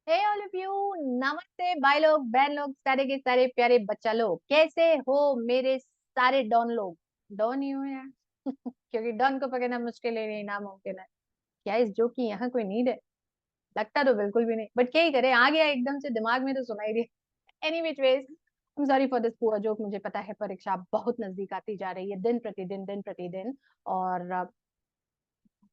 Hey all of you, नमस्ते भाई लोग, बहन लोग, सारे के सारे प्यारे बच्चा लोग, कैसे हो मेरे सारे डॉन लोग। डॉन ही हो यार क्योंकि डॉन को पकड़ना मुश्किल है, नहीं नामुमकिन है। क्या इस जो की यहाँ कोई नीड है? लगता तो बिल्कुल भी नहीं, बट क्या ही करे, आ गया एकदम से दिमाग में तो सुनाई दिया। Any which ways, I am sorry for this poor joke. मुझे पता है परीक्षा बहुत नजदीक आती जा रही है, दिन प्रतिदिन, और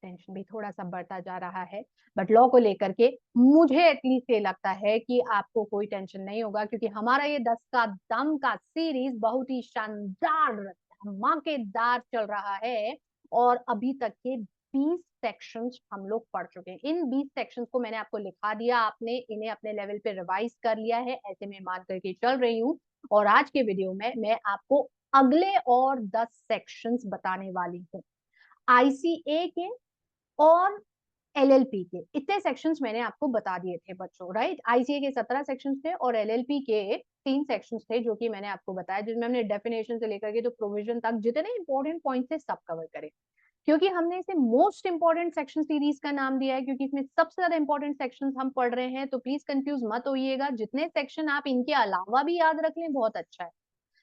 टेंशन भी थोड़ा सा बढ़ता जा रहा है। बट लॉ को लेकर के मुझे एटलीस्ट ये लगता है कि आपको कोई टेंशन नहीं होगा, क्योंकि हमारा ये 10 का दम का सीरीज बहुत ही शानदार धमाकेदार चल रहा है। और अभी तक के 20 सेक्शंस हम लोग पढ़ चुके हैं। इन 20 सेक्शंस को मैंने आपको लिखा दिया, आपने इन्हें अपने लेवल पे रिवाइज कर लिया है, ऐसे में मान करके चल रही हूँ। और आज के वीडियो में मैं आपको अगले और 10 सेक्शंस बताने वाली हूँ, आईसीए के और एलएलपी के। इतने सेक्शंस मैंने आपको बता दिए थे बच्चों, राइट। आईसीए के 17 सेक्शंस थे और एलएलपी के 3 सेक्शंस थे, जो कि मैंने आपको बताया, जिसमें हमने डेफिनेशन से लेकर के तो प्रोविजन तक जितने इंपॉर्टेंट पॉइंट्स थे सब कवर करे। क्योंकि हमने इसे मोस्ट इंपॉर्टेंट सेक्शन सीरीज का नाम दिया है, क्योंकि इसमें सबसे ज्यादा इंपॉर्टेंट सेक्शंस हम पढ़ रहे हैं। तो प्लीज कंफ्यूज मत होइएगा, जितने सेक्शन आप इनके अलावा भी याद रख लें बहुत अच्छा है,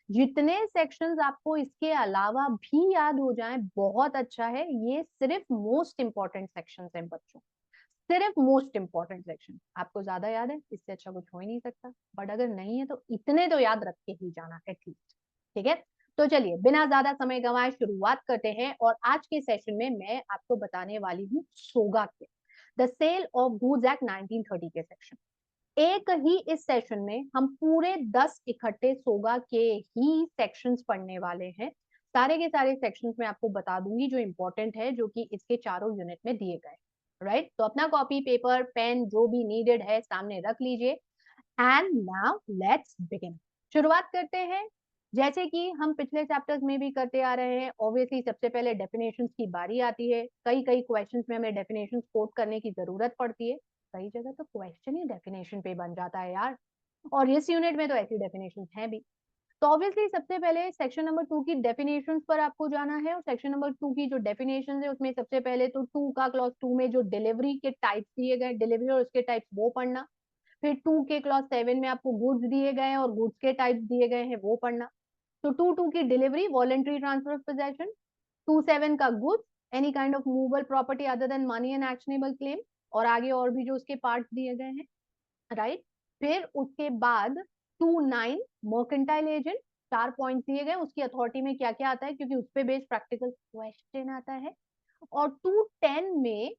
जितने सेक्शंस आपको इसके अलावा भी याद हो जाएं बहुत अच्छा है। ये सिर्फ मोस्ट इंपॉर्टेंट सेक्शंस हैं बच्चों, सिर्फ मोस्ट इंपॉर्टेंट सेक्शन। आपको ज्यादा याद है, इससे अच्छा कुछ हो ही नहीं सकता, बट अगर नहीं है तो इतने तो याद रख के ही जाना एटलीस्ट। ठीक है, तो चलिए बिना ज्यादा समय गंवाए शुरुआत करते हैं। और आज के सेशन में मैं आपको बताने वाली हूँ सोगा के, the Sale of Goods Act 1930 के सेक्शन। एक ही इस सेशन में हम पूरे 10 इकट्ठे सोगा के ही सेक्शंस पढ़ने वाले हैं। सारे के सारे सेक्शंस में आपको बता दूंगी जो इंपॉर्टेंट है, जो कि इसके चारों यूनिट में दिए गए। राइट, तो अपना कॉपी पेपर पेन जो भी नीडेड है सामने रख लीजिए। And now let's begin. शुरुआत करते हैं, जैसे कि हम पिछले चैप्टर्स में भी करते आ रहे हैं। ऑब्वियसली सबसे पहले डेफिनेशंस की बारी आती है। कई कई क्वेश्चंस में हमें डेफिनेशंस कोट करने की जरूरत पड़ती है, कई जगह तो क्वेश्चन ही डेफिनेशन पे बन जाता है यार। और इस यूनिट में तो ऐसी डेफिनेशंस हैं भी। तो ऑब्वियसली सबसे पहले सेक्शन नंबर 2 की डेफिनेशंस पर आपको जाना है। और सेक्शन नंबर 2 की जो डेफिनेशन है उसमें सबसे पहले तो 2 का क्लॉज 2 में जो डिलीवरी के टाइप्स दिए गए, डिलीवरी और उसके टाइप्स वो पढ़ना। फिर 2 के क्लॉज 7 में आपको गुड्स दिए गए हैं और गुड्स के टाइप्स दिए गए हैं, वो पढ़ना। तो 2 की delivery voluntary transfer of possession, 2 का goods any kind of movable property other than money and actionable claim, और आगे और भी जो उसके पार्ट्स दिए गए हैं, राइट। फिर उसके बाद 2 मर्केंटाइल एजेंट, 4 पॉइंट दिए गए, उसकी अथॉरिटी में क्या क्या आता है, क्योंकि उस पे बेस्ड प्रैक्टिकल क्वेश्चन आता है। और 210 में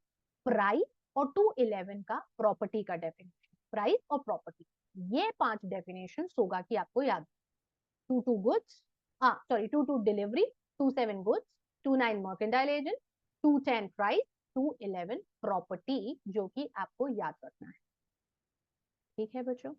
प्राइस, और 211 का प्रॉपर्टी का डेफिनेशन, प्राइस और प्रॉपर्टी। ये 5 डेफिनेशन होगा कि आपको याद। 2 गुड्स, हाँ sorry, 2 delivery, 2 goods, 2 mercantile agent, 2 price, 2 property, जो कि आपको याद रखना है। ठीक है बच्चों,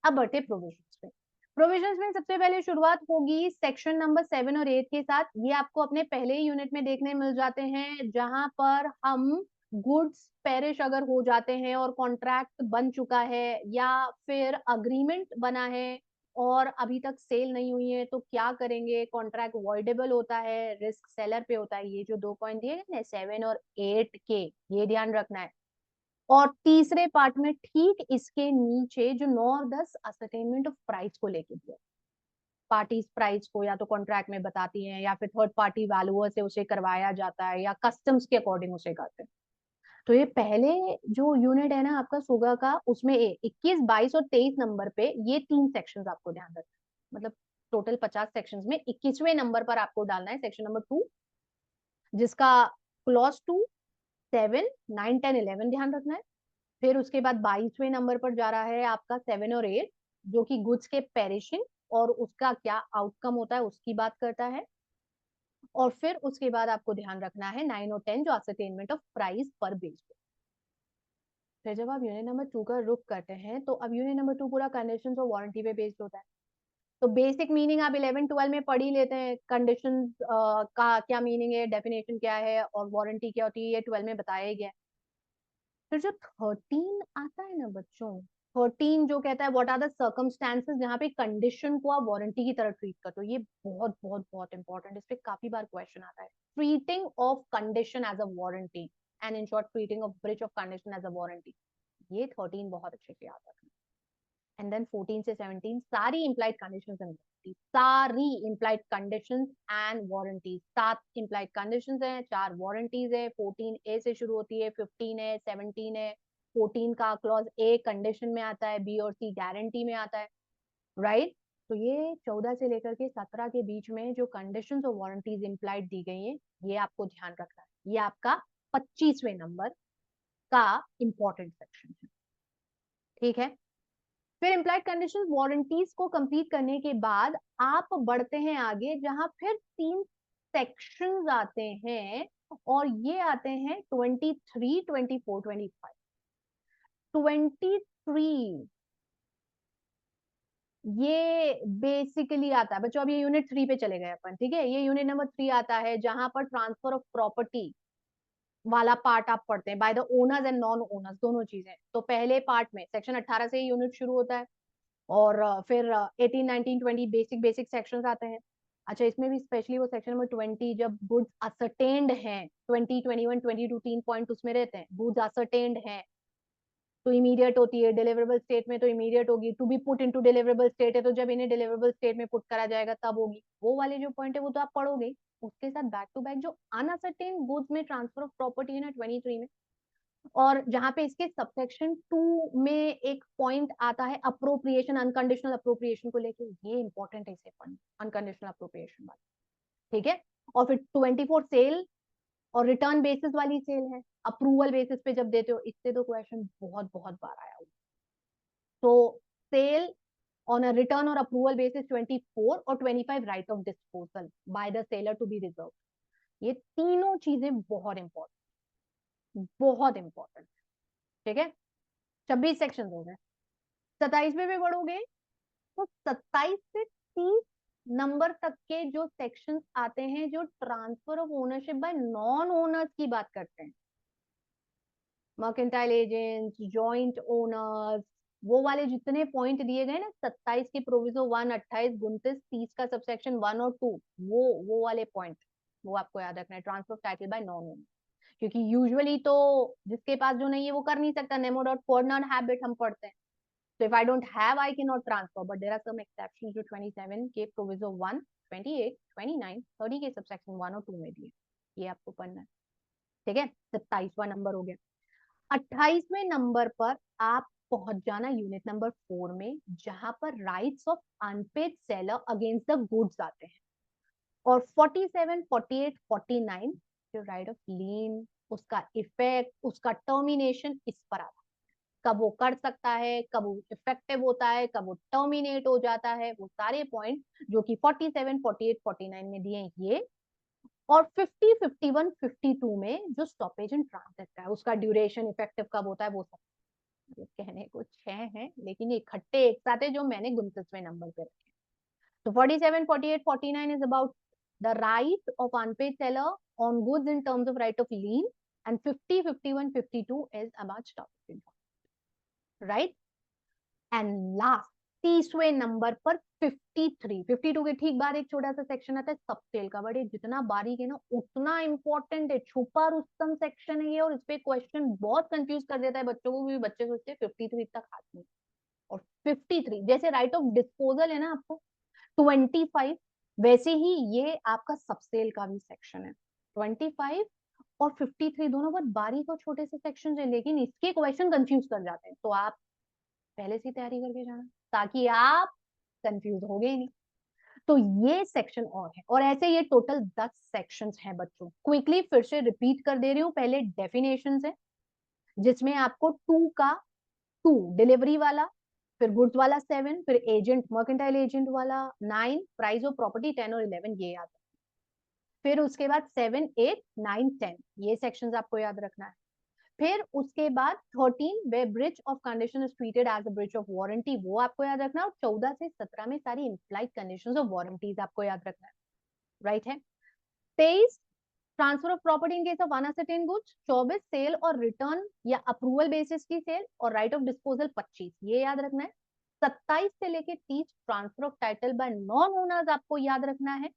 अब बढ़ते प्रोविजंस पे। प्रोविजंस में सबसे पहले शुरुआत होगी सेक्शन नंबर 7 और 8 के साथ। ये आपको अपने पहले ही यूनिट में देखने मिल जाते हैं, जहां पर हम गुड्स पेरिश अगर हो जाते हैं और कॉन्ट्रैक्ट बन चुका है या फिर अग्रीमेंट बना है और अभी तक सेल नहीं हुई है, तो क्या करेंगे। कॉन्ट्रैक्ट वॉइडेबल होता है, रिस्क सेलर पे होता है। ये जो 2 पॉइंट दिए गए ना 7 और 8 के, ये ध्यान रखना है। और तीसरे पार्ट में ठीक इसके नीचे जो 9 और 10 असरटेनमेंट ऑफ प्राइस को लेके दिया। पार्टीज प्राइस को या तो कॉन्ट्रैक्ट में बताती हैं, या फिर थर्ड पार्टी वैल्यूअर से उसे करवाया जाता है, या कस्टम्स के अकॉर्डिंग उसे करते हैं। तो ये पहले जो यूनिट है ना आपका सुगा का, उसमें 21, 22 और 23 नंबर पे ये 3 सेक्शंस आपको ध्यान रखना है। मतलब टोटल 50 सेक्शंस में 21वें नंबर पर आपको डालना है सेक्शन नंबर 2, जिसका क्लॉज 2, 7, 9, 10, 11 ध्यान रखना है। फिर उसके बाद 22वें नंबर पर जा रहा है आपका 7 और 8, जो कि गुड्स के पेरिशिंग और उसका क्या आउटकम होता है उसकी बात करता है। और फिर उसके बाद आपको ध्यान रखना है 9 और 10, जो असरटेनमेंट ऑफ प्राइस पर बेस्ड। फिर जब आप यूनिट नंबर 2 का रुख करते हैं, तो अब यूनिट नंबर 2 पूरा कंडीशन और वारंटी पे बेस्ड होता है। तो बेसिक मीनिंग आप 11 12 में पढ़ ही लेते हैं। कंडीशन का क्या मीनिंग है, डेफिनेशन क्या है और वारंटी क्या होती है, ये 12 में बताया ही गया है। फिर जो 13 आता है ना बच्चों, 13 जो कहता है व्हाट आर द सर्कमस्टेंसेस जहाँ पे कंडीशन को आप वारंटी की तरह ट्रीट करते हो। ये बहुत बहुत बहुत इंपॉर्टेंट, इस पे काफी बार क्वेश्चन आता है। Treating of condition as a warranty, and in short treating of breach of condition as a warranty. ये 13 बहुत अच्छे से याद रखना। एंड देन 14 से 17 सारी इम्प्लाइड कंडीशंस एंड वारंटी, सारी implied conditions and warranty, 7 implied conditions हैं, 4 वारंटीज है, 14 ए से शुरू होती है, 15 है, 17 है, 14 का क्लॉज ए कंडीशन में आता है, बी और सी गारंटी में आता है, राइट। तो ये 14 से लेकर के 17 के बीच में जो कंडीशंस और वारंटीज इम्प्लाइड दी गई हैं, ये आपको ध्यान रखना है। ये आपका 25वें नंबर का इंपॉर्टेंट सेक्शन है, ठीक है। फिर इम्प्लाइड कंडीशन वारंटीज को कंप्लीट करने के बाद आप बढ़ते हैं आगे, जहां फिर 3 सेक्शंस आते हैं, और ये आते हैं 23, 24, 25। 23 ये बेसिकली आता है बच्चों, अब ये यूनिट 3 पे चले गए अपन, ठीक है। ये यूनिट नंबर 3 आता है, जहां पर ट्रांसफर ऑफ प्रॉपर्टी वाला पार्ट आप पढ़ते हैं, by the owners and non owners, दोनों चीजें। तो पहले पार्ट में सेक्शन 18 से यूनिट शुरू होता है, और फिर 18, 19, 20 बेसिक बेसिक सेक्शंस आते हैं। अच्छा, इसमें भी स्पेशली वो सेक्शन नंबर 20, जब गुड्स असरटेन्ड हैं, 20, 21, 22 3 पॉइंट उसमें रहते हैं। गुड्स असरटेन्ड हैं तो इमीडिएट होती है, डिलीवरेबल स्टेट में तो इमीडिएट होगी, to be put into deliverable state है तो जब इन्हें डिलीवरेबल स्टेट में पुट करा जाएगा तब होगी। वो वाले जो पॉइंट है वो तो आप पढ़ोगे, उसके साथ बैक टू बैक जो अनअसरटेन गुड्स में ट्रांसफर ऑफ प्रॉपर्टी है ना 23 में, और जहां पे इसके सबसेक्शन 2 में एक पॉइंट आता है अप्रोप्रिएशन, अनकंडीशनल अप्रोप्रिएशन को लेके, ये इंपॉर्टेंट है इसे पॉइंट, अनकंडीशनल अप्रोप्रिएशन वाला, ठीक है। और फिर 24 सेल और रिटर्न बेसिस वाली सेल है, अप्रूवल बेसिस पे जब देते हो, इससे तो क्वेश्चन बहुत बहुत बार आया हुआ। तो सेल ऑन अ रिटर्न और अप्रूवल बेसिस 24, और 25 right of disposal by the seller to be reserve. ये तीनों चीजें बहुत इंपॉर्टेंट, बहुत इंपॉर्टेंट, ठीक है। 26 सेक्शन हो गए। 27 में भी बढ़ोगे तो 27 से 30 नंबर तक के जो सेक्शंस आते हैं, जो transfer of ownership bye non owners की बात करते हैं, मर्केंटाइल एजेंट्स, जॉइंट ओनर्स, वो वाले जितने पॉइंट दिए गए ना 27 के प्रोविजो 1, 28, 29, 30 का सबसेक्शन 1 और 2, वो वाले पॉइंट वो आपको याद रखना है, transfer of title by non owner. क्योंकि यूजुअली तो जिसके पास जो नहीं है वो कर नहीं सकता, नेमो डॉट कॉर्नर हैबिट हम पढ़ते हैं। So if I don't have, I cannot transfer. But there are some exceptions जो 27 के proviso 1, 28, 29, 30 के subsection 1 और 2 में दिए, ये आपको पढ़ना है, ठीक है। 27वां नंबर हो गया। 28वें नंबर पर आप पहुंच जाना यूनिट नंबर 4 में, जहां पर rights of unpaid seller against the goods आते हैं, और 47, 48, 49 जो राइट ऑफ लीन, उसका इफेक्ट, उसका टर्मिनेशन इस पर आता है, कब वो कर सकता है, कब वो इफेक्टिव होता है, कब वो टर्मिनेट हो जाता है, वो सारे पॉइंट जो कि 47, 48, 49 में दिए हैं ये, और 50, 51, 52 में जो स्टॉपेज इन ट्रांजिट का है, उसका ड्यूरेशन इफेक्टिव कब होता है, वो सब कहने को 6 हैं, लेकिन ये इकट्ठे एक साथ है जो मैंने 29वें नंबर पे रखे। तो 47, 48, 49 is about the right of unpaid seller on goods in terms of right of lien, and 50, 51, 52 is about stoppage in, right. And last 30वें नंबर पर 53, 52 के ठीक बाद एक छोटा सा सेक्शन आता है सब सेल का, बट ये जितना बारीक है ना उतना इंपॉर्टेंट है, छुपा रुस्तम सेक्शन है ये, और इस पे क्वेश्चन बहुत कंफ्यूज कर देता है बच्चों को, भी बच्चे सोचते हैं 53 तक हाथ में। और 53 जैसे राइट ऑफ डिस्पोजल है ना आपको 25, वैसे ही ये आपका सबसेल का भी सेक्शन है। 25 और 53 दोनों बहुत बारीक और छोटे से सेक्शन है, लेकिन इसके क्वेश्चन कंफ्यूज कर जाते हैं, तो आप पहले से तैयारी करके जाना ताकि आप कंफ्यूज हो गए नहीं। तो ये सेक्शन और है, और ऐसे ये टोटल 10 सेक्शंस हैं बच्चों। क्विकली फिर से रिपीट कर दे रही हूँ, पहले डेफिनेशंस है जिसमें आपको 2 का 2 डिलीवरी वाला, फिर गुड्स वाला 7, फिर एजेंट मर्केंटाइल एजेंट वाला 9, प्राइस ऑफ प्रॉपर्टी 10 और 11 ये याद है। फिर उसके बाद 7, 8, 9, 10 ये सेक्शंस आपको याद रखना है। फिर उसके बाद 13 वे bridge of condition is treated as a bridge of warranty, वो आपको याद रखना है। और 14 से 17 में सारी इंप्लाइड कंडीशंस ऑफ वारंटीज आपको याद रखना है, राइट है। 23 transfer of property in case of unascertained goods, 24 sale और रिटर्न या अप्रूवल बेसिस की सेल और राइट ऑफ डिस्पोजल 25 ये याद रखना है। 27 से लेके 30 transfer of title by non owners आपको याद रखना है।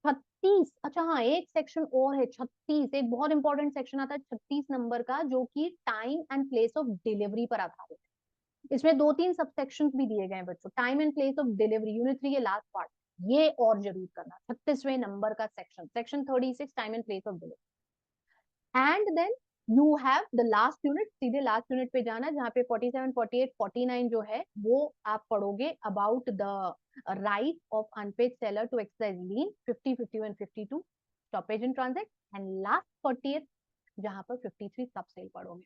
36, अच्छा हाँ एक सेक्शन और है 36, एक बहुत इंपॉर्टेंट सेक्शन आता है 36 नंबर का, जो कि time and place of delivery पर आधारित है। इसमें 2-3 सब सेक्शन भी दिए गए हैं बच्चों, time and place of delivery, unit 3 के लास्ट पार्ट, ये और जरूर करना, 36वें नंबर का section, section 36 time and place of delivery. And then you have the last unit, सीधे लास्ट यूनिट पे जाना जहाँ पे 47, 48, 49 जो है वो आप पढ़ोगे about the right of unpaid seller to exercise lien 50, 51, 52 stoppage in transit, and last 40th जहां पर 53 सब सेल पढ़ोगे।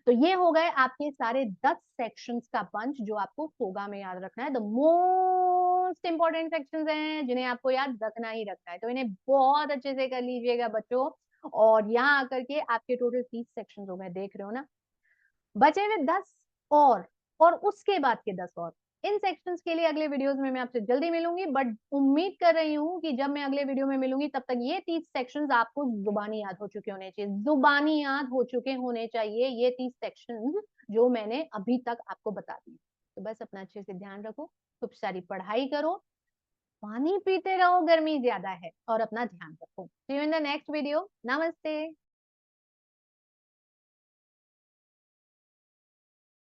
तो ये हो गए आपके सारे 10 सेक्शंस का बंच जो आपको फोगा में याद रखना है। द मोस्ट इंपॉर्टेंट सेक्शंस हैं जिन्हें आपको याद रखना ही रखना है, तो इन्हें बहुत अच्छे से कर लीजिएगा बच्चों। और यहाँ आकर के आपके टोटल 30 सेक्शंस हो गए, देख रहे हो ना, बचे हुए 10 और उसके बाद के 10 और। इन सेक्शंस के लिए अगले वीडियोस में मैं आपसे जल्दी मिलूंगी, बट उम्मीद कर रही हूँ कि जब मैं अगले वीडियो में मिलूंगी तब तक ये 30 सेक्शंस आपको जुबानी याद हो चुके होने चाहिए, जुबानी याद हो चुके होने चाहिए ये 30 सेक्शंस जो मैंने अभी तक आपको बता दिए। तो बस अपना अच्छे से ध्यान रखो, खूब सारी पढ़ाई करो, पानी पीते रहो, गर्मी ज्यादा है, और अपना ध्यान रखो। See you in the next video, नमस्ते।